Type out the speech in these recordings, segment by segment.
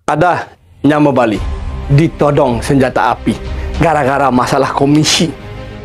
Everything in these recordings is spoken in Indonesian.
Ada Nyama Bali ditodong senjata api gara-gara masalah komisi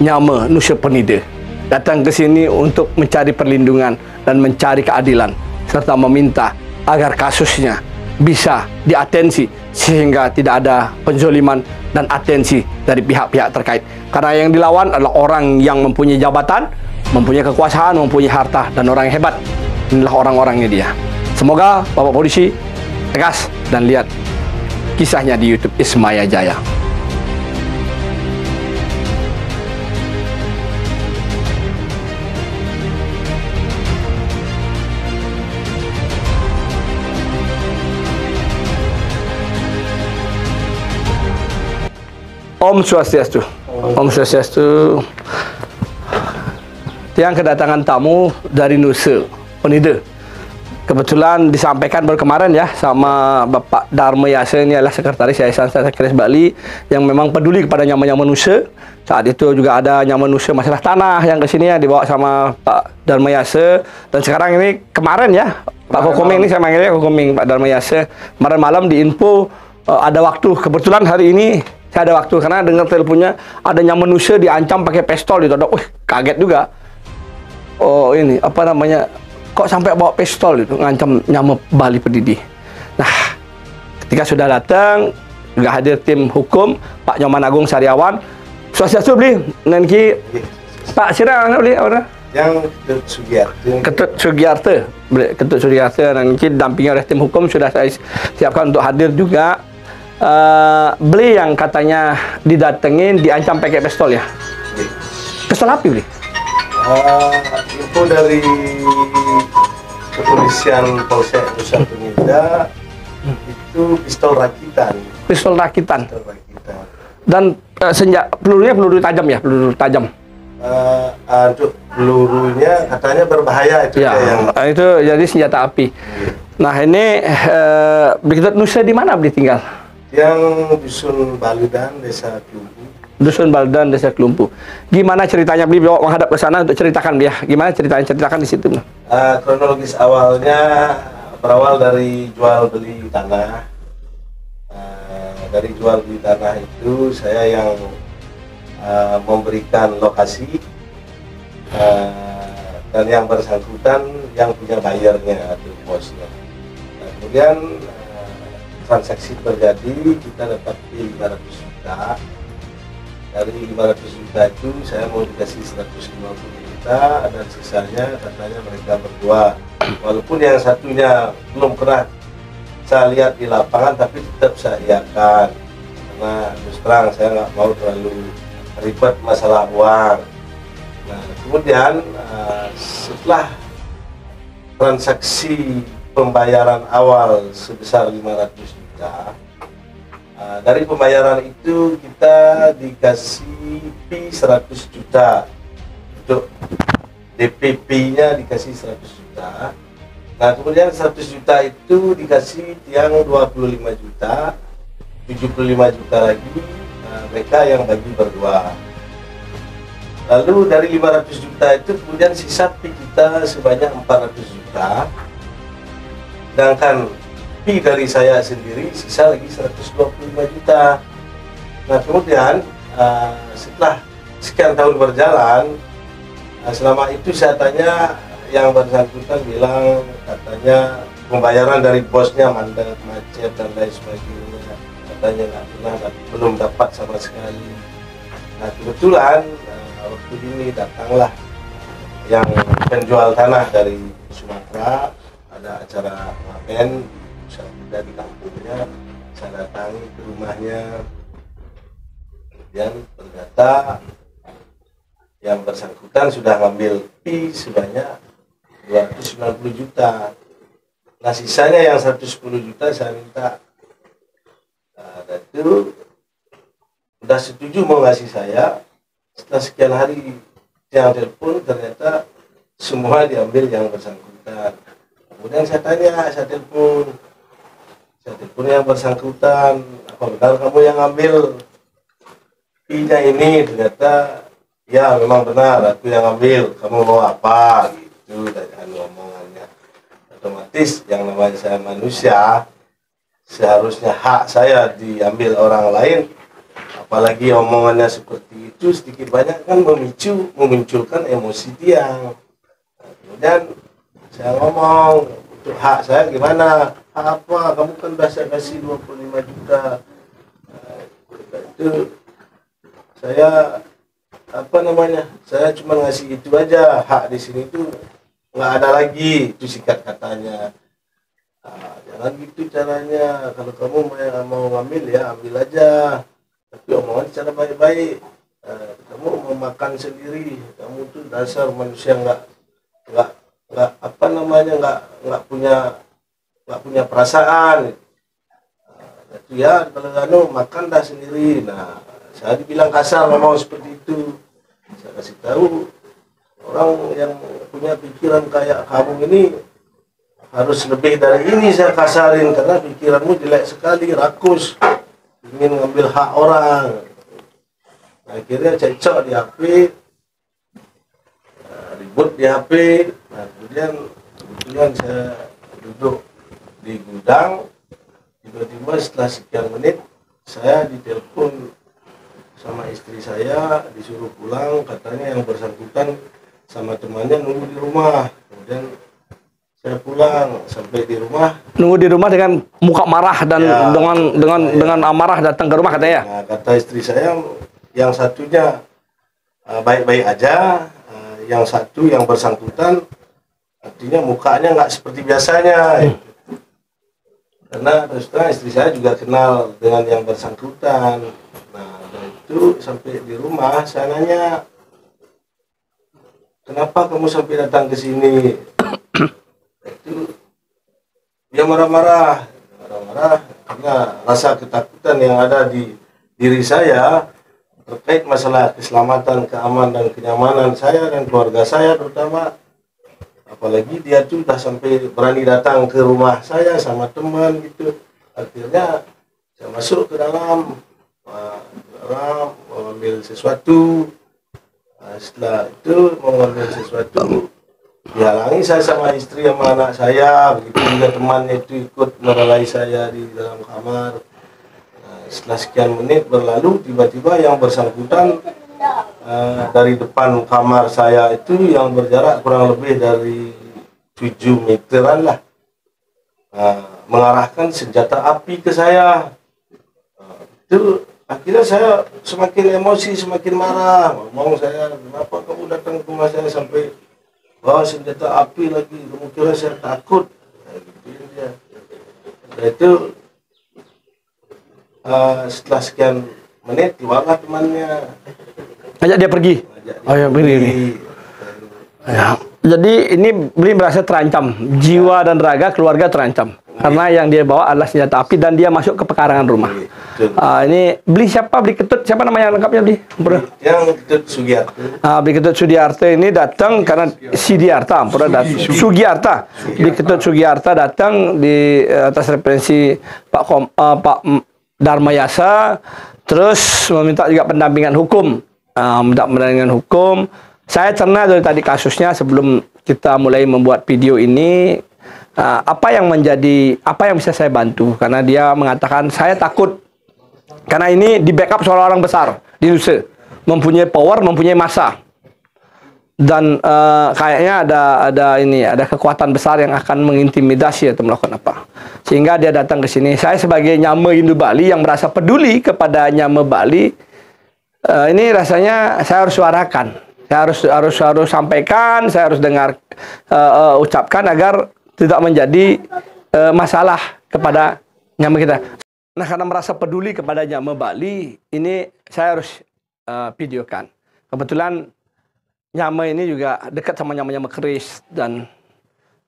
Nyama Nusa Penida. Datang ke sini untuk mencari perlindungan dan mencari keadilan serta meminta agar kasusnya bisa diatensi sehingga tidak ada penzoliman dan atensi dari pihak-pihak terkait. Karena yang dilawan adalah orang yang mempunyai jabatan, mempunyai kekuasaan, mempunyai harta, dan orang yang hebat. Inilah orang-orangnya dia. Semoga Bapak Polisi tegas dan lihat kisahnya di YouTube Ismaya Jaya. Om Swastiastu. Om Swastiastu. Yang kedatangan tamu dari Nusa Penida. Kebetulan disampaikan baru kemarin ya sama Bapak Dharma Yasa, ini adalah Sekretaris Yayasan Sekretaris Bali yang memang peduli kepada nyama-nyama Nusa. Saat itu juga ada nyama Nusa masalah tanah yang ke sini ya dibawa sama Pak Dharma Yasa. Dan sekarang ini kemarin ya Pak Kokoming ini saya manggilnya Kokoming, Pak Dharma Yasa. Kemarin malam diinfo ada waktu. Kebetulan hari ini saya ada waktu karena dengar teleponnya ada nyama Nusa diancam pakai pistol ditodok. Wih, kaget juga. Oh ini apa namanya? Kok sampai bawa pistol itu ngancam Nyama Bali Pendidi. Nah, ketika sudah datang juga hadir tim hukum Pak Nyoman Agung Sariawan. Swastiastu beli nanti Pak Sira beli orang yang Ketut Sugiarto. Ketut Sugiarto, Ketut Sugiarto nanti dampingi oleh tim hukum sudah saya siapkan untuk hadir juga. Beli yang katanya didatengin diancam pakai pistol ya. Pistol api beli. Info dari kepolisian Polsek Nusa Penida itu pistol rakitan. Pistol rakitan. Pistol rakitan. Dan pelurunya peluru tajam ya, peluru tajam. Untuk pelurunya katanya berbahaya itu ya. Yang itu jadi senjata api. Nah ini begitu Nusa di mana beli tinggal? Yang Dusun Baludan, Desa Klumpu. Dusun Baldan, Desa Kelumpu. Gimana ceritanya beli bawa menghadap ke sana untuk ceritakan dia? Gimana ceritanya? Ceritakan di situ. Kronologis awalnya berawal dari jual beli tanah. Dari jual beli tanah itu saya yang memberikan lokasi dan yang bersangkutan yang punya bayarnya atau bosnya. Kemudian transaksi terjadi, kita dapat 500 juta. Dari 500 juta itu saya mau dikasih 150 juta dan sisanya katanya mereka berdua. Walaupun yang satunya belum pernah saya lihat di lapangan, tapi tetap saya iakan karena terus terang saya nggak mau terlalu ribet masalah uang. Nah kemudian setelah transaksi pembayaran awal sebesar 500 juta, dari pembayaran itu kita dikasih fee 100 juta untuk DPP-nya dikasih 100 juta. Nah kemudian 100 juta itu dikasih tiang 25 juta, 75 juta lagi mereka yang bagi berdua. Lalu dari 500 juta itu kemudian sisa fee kita sebanyak 400 juta, sedangkan fee dari saya sendiri sisa lagi 125 juta. Nah kemudian setelah sekian tahun berjalan, selama itu saya tanya yang bersangkutan bilang katanya pembayaran dari bosnya mandek, macet dan lain sebagainya, katanya nggak pernah, belum dapat sama sekali. Nah kebetulan waktu ini datanglah yang penjual tanah dari Sumatera, ada acara ngamen dari kampungnya, saya datangi ke rumahnya, kemudian ternyata yang bersangkutan sudah ngambil fee sebanyak 290 juta. Nah sisanya yang 110 juta saya minta. Dan itu sudah setuju mau ngasih saya. Setelah sekian hari yang telepon, ternyata semua diambil yang bersangkutan. Kemudian saya tanya, saya telepon yang bersangkutan, apa benar kamu yang ambil fee-nya ini? Ternyata ya memang benar, aku yang ambil, kamu mau apa? Gitu tanyaan omongannya. Otomatis yang namanya saya manusia, seharusnya hak saya diambil orang lain, apalagi omongannya seperti itu, sedikit banyak kan memunculkan emosi dia. Kemudian saya ngomong, untuk hak saya gimana? Hak apa? Kamu kan udah saya kasih 25 juta. Itu saya apa namanya? Saya cuma ngasih itu aja. Hak di sini tuh nggak ada lagi, itu sikat katanya. Jangan gitu caranya. Kalau kamu mau ngambil ya ambil aja. Tapi omongan secara baik-baik. Kamu mau makan sendiri. Kamu tuh dasar manusia nggak apa namanya nggak punya perasaan. Itu ya kalau makan dah sendiri. Nah, saya dibilang kasar ngomong seperti itu. Saya kasih tahu orang yang punya pikiran kayak kamu ini harus lebih dari ini saya kasarin, karena pikiranmu jelek sekali, rakus, ingin ngambil hak orang. Nah, akhirnya cecok di HP, ribut di HP. Nah, kemudian kebetulan saya duduk di gudang, tiba-tiba setelah sekian menit saya ditelepon sama istri saya, disuruh pulang, katanya yang bersangkutan sama temannya nunggu di rumah. Kemudian saya pulang, sampai di rumah, Nunggu di rumah dengan muka marah dan ya, dengan amarah datang ke rumah katanya. nah, kata istri saya, yang satunya baik-baik aja, yang satu yang bersangkutan artinya mukanya nggak seperti biasanya. Karena terus terang istri saya juga kenal dengan yang bersangkutan. Nah, dari itu sampai di rumah saya nanya, kenapa kamu sampai datang ke sini? Itu dia marah-marah karena rasa ketakutan yang ada di diri saya terkait masalah keselamatan, keamanan dan kenyamanan saya dan keluarga saya terutama. Apalagi dia tuh udah sampai berani datang ke rumah saya sama teman gitu. Akhirnya saya masuk ke dalam mengambil sesuatu. Setelah itu mengambil sesuatu, dihalangi saya sama istri sama anak saya. Begitu juga temannya itu ikut merelai saya di dalam kamar. Setelah sekian menit berlalu, tiba-tiba yang bersangkutan dari depan kamar saya itu yang berjarak kurang lebih dari 7 meteran lah, mengarahkan senjata api ke saya. Itu akhirnya saya semakin emosi, semakin marah. Ngomong saya, kenapa kamu datang ke rumah saya sampai bawa senjata api lagi? Kamu kira saya takut? Gitu dia. Nah, itu setelah sekian menit keluarlah temannya. Ajak dia pergi. Oh ya, pergi. Ya. Jadi ini beliau merasa terancam, jiwa dan raga keluarga terancam karena yang dia bawa adalah senjata api dan dia masuk ke pekarangan rumah. Ini beli siapa? Beli Ketut, siapa namanya lengkapnya beli? Yang Ketut Sugiarto. Beli Ketut Sugiarto ini datang karena Sidiarta, Sugiarta. Beli Ketut Sugiarta datang di atas referensi Pak Dharma Yasa, terus meminta juga pendampingan hukum. Minta pendampingan hukum. Saya cerna dari tadi kasusnya sebelum kita mulai membuat video ini, apa yang bisa saya bantu, karena dia mengatakan saya takut karena ini di backup oleh orang besar di Indonesia, mempunyai power, mempunyai massa, dan kayaknya ada kekuatan besar yang akan mengintimidasi atau melakukan apa, sehingga dia datang ke sini. Saya sebagai Nyama Hindu Bali yang merasa peduli kepada Nyama Bali, ini rasanya saya harus suarakan. Saya harus sampaikan, saya harus dengar, ucapkan agar tidak menjadi masalah kepada Nyama kita. Nah, karena merasa peduli kepada Nyama Bali, ini saya harus videokan. Kebetulan Nyama ini juga dekat sama Nyama keris, dan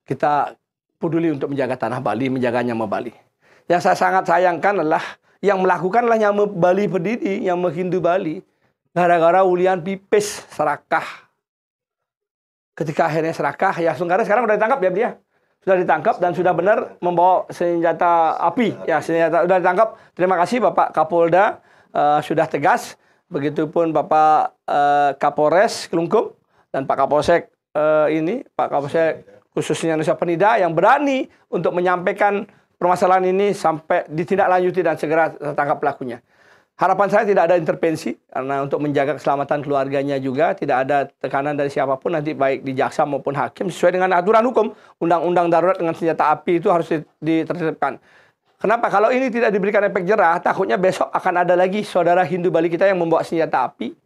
kita peduli untuk menjaga tanah Bali, menjaga Nyama Bali. Yang saya sangat sayangkan adalah yang melakukanlah Nyama Bali Pedidi, Nyama Hindu Bali, gara-gara Ulian pipis serakah. Ketika akhirnya serakah, ya Sunggara sekarang sudah ditangkap ya dia. Sudah ditangkap dan sudah benar membawa senjata api. Ya, senjata sudah ditangkap. Terima kasih Bapak Kapolda, sudah tegas. Begitupun Bapak Kapolres Kelungkung dan Pak Kapolsek Pak Kapolsek khususnya Nusa Penida yang berani untuk menyampaikan permasalahan ini sampai ditindaklanjuti dan segera tertangkap pelakunya. Harapan saya tidak ada intervensi, karena untuk menjaga keselamatan keluarganya juga tidak ada tekanan dari siapapun, nanti baik di jaksa maupun hakim, sesuai dengan aturan hukum. Undang-undang darurat dengan senjata api itu harus ditertibkan. Kenapa? Kalau ini tidak diberikan efek jerah, takutnya besok akan ada lagi saudara Hindu Bali kita yang membawa senjata api.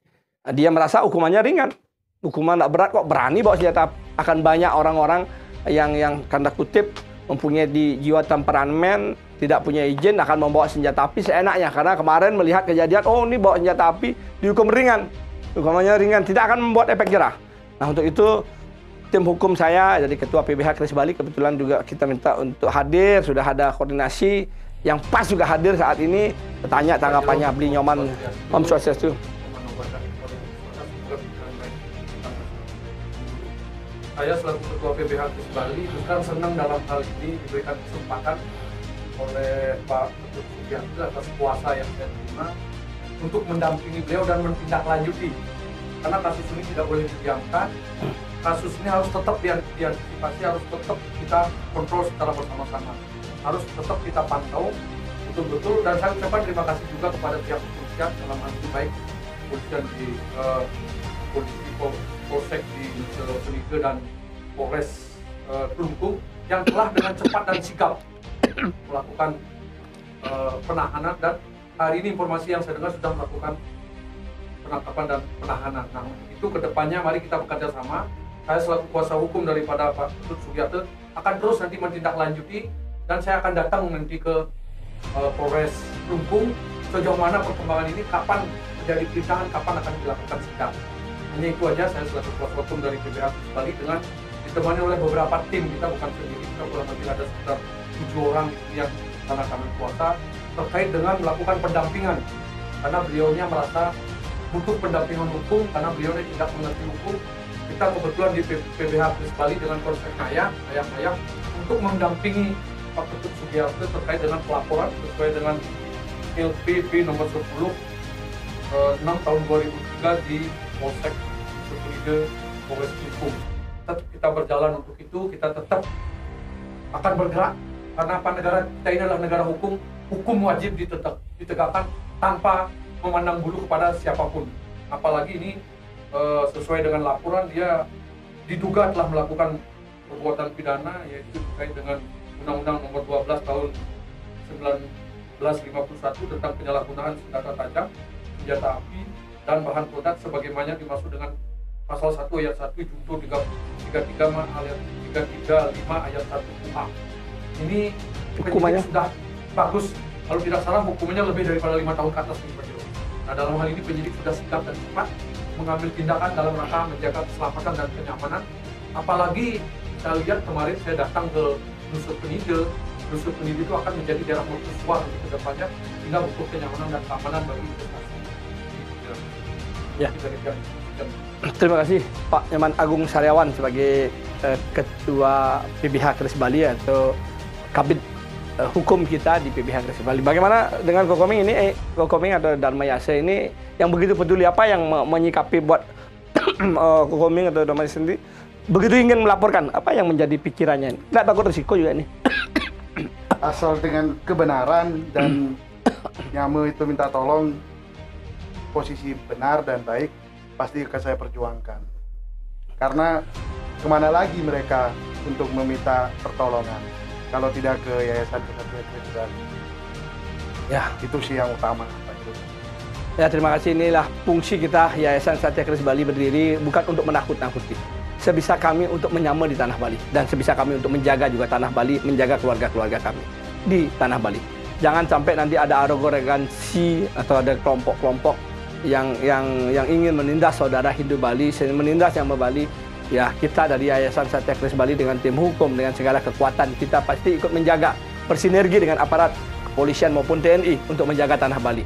Dia merasa hukumannya ringan. Hukuman tidak berat kok, berani bawa senjata api. Akan banyak orang-orang yang tanda kutip mempunyai jiwa temperamen, tidak punya izin, akan membawa senjata api seenaknya. Karena kemarin melihat kejadian, oh ini bawa senjata api, dihukum ringan. Hukumannya ringan, tidak akan membuat efek jerah. Nah untuk itu, tim hukum saya, jadi Ketua PBH Kris Bali, kebetulan juga kita minta untuk hadir, sudah ada koordinasi, yang pas juga hadir saat ini, bertanya tanggapannya Beli Nyoman, Om Swastiastu. Saya selaku Ketua PBH Kris Bali bukan senang dalam hal ini diberikan kesempatan oleh Pak Ketut Sugiarto atas kuasa yang saya terima untuk mendampingi beliau dan menindaklanjuti, karena kasus ini tidak boleh didiamkan. Kasus ini harus tetap diantisipasi, harus tetap kita kontrol secara bersama-sama, harus tetap kita pantau betul-betul. Dan saya ucapkan terima kasih juga kepada pihak kepolisian dalam hal ini, baik kepolisian di Polsek di Penige dan Polres Kelungkung yang telah dengan cepat dan sigap melakukan penahanan, dan hari ini informasi yang saya dengar sudah melakukan penangkapan dan penahanan. Nah, itu kedepannya mari kita bekerja sama. Saya selaku kuasa hukum daripada Pak Ketut Sugiarto akan terus nanti menindaklanjuti, dan saya akan datang nanti ke Polres Kelungkung sejauh mana perkembangan ini, kapan terjadi perintangan, kapan akan dilakukan sidang. Hanya itu aja, saya selaku kuasa hukum dari PBH Kris Bali dengan ditemani oleh beberapa tim, kita bukan sendiri, kita kurang lebih ada sekitar 7 orang yang karena kami kuasa terkait dengan melakukan pendampingan, karena beliaunya merasa butuh pendampingan hukum karena beliaunya tidak mengerti hukum. Kita kebetulan di PBH Kris Bali dengan konsep ayah untuk mendampingi Pak Ketut Sugiarto terkait dengan pelaporan sesuai dengan LPP nomor 10 6 tahun 2003 di Polsek Penige Polres Kelungkung. Kita berjalan untuk itu, kita tetap akan bergerak karena apa, negara kita ini adalah negara hukum. Hukum wajib ditegakkan tanpa memandang bulu kepada siapapun. Apalagi ini sesuai dengan laporan, dia diduga telah melakukan perbuatan pidana, yaitu terkait dengan Undang-Undang Nomor 12 Tahun 1951 tentang penyalahgunaan senjata tajam, senjata api, dan bahan peledak sebagaimana dimaksud dengan pasal 1 ayat 1 Junto 335 ayat 335 ayat 1 UA. Ini hukumannya sudah bagus, kalau tidak salah hukumannya lebih daripada 5 tahun ke atas nih Pak Jero. Nah, dalam hal ini penyidik sudah sigap dan cepat mengambil tindakan dalam rangka menjaga keselamatan dan kenyamanan. Apalagi saya lihat kemarin saya datang ke Dusun Penige. Dusun Penige itu akan menjadi daerah mercusuar ke depannya, sehingga butuh kenyamanan dan keamanan bagi investasi. Ya. Terima kasih Pak Nyoman Agung Saryawan sebagai Ketua PBH Kris Bali atau Kabid Hukum kita di PBH Kris Bali. Bagaimana dengan Kokoming ini? Kokoming atau Dharma Yase ini yang begitu peduli, apa yang menyikapi buat Kokoming atau Dharma Yase sendiri begitu ingin melaporkan, apa yang menjadi pikirannya? Nggak takut risiko juga nih? Asal dengan kebenaran dan Nyame itu minta tolong, posisi benar dan baik pasti akan saya perjuangkan. Karena kemana lagi mereka untuk meminta pertolongan kalau tidak ke Yayasan Kesatria Kris Bali? Ya, itu sih yang utama, Pak Jero. Ya, terima kasih. Inilah fungsi kita Yayasan Kesatria Kris Bali berdiri bukan untuk menakut-nakuti. Sebisa kami untuk menyama di tanah Bali, dan sebisa kami untuk menjaga juga tanah Bali, menjaga keluarga-keluarga kami di tanah Bali. Jangan sampai nanti ada arogansi atau ada kelompok-kelompok yang ingin menindas saudara Hindu Bali, menindas yang Bali. Ya, kita dari Yayasan Kesatria Kris Bali dengan tim hukum, dengan segala kekuatan kita pasti ikut menjaga, bersinergi dengan aparat kepolisian maupun TNI untuk menjaga tanah Bali.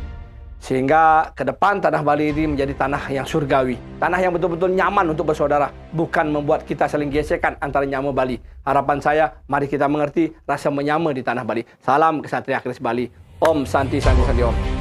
Sehingga ke depan tanah Bali ini menjadi tanah yang surgawi, tanah yang betul-betul nyaman untuk bersaudara, bukan membuat kita saling gesekan antara Nyama Bali. Harapan saya, mari kita mengerti rasa menyama di tanah Bali. Salam Kesatria Kris Bali. Om Santi Santi Santi Om.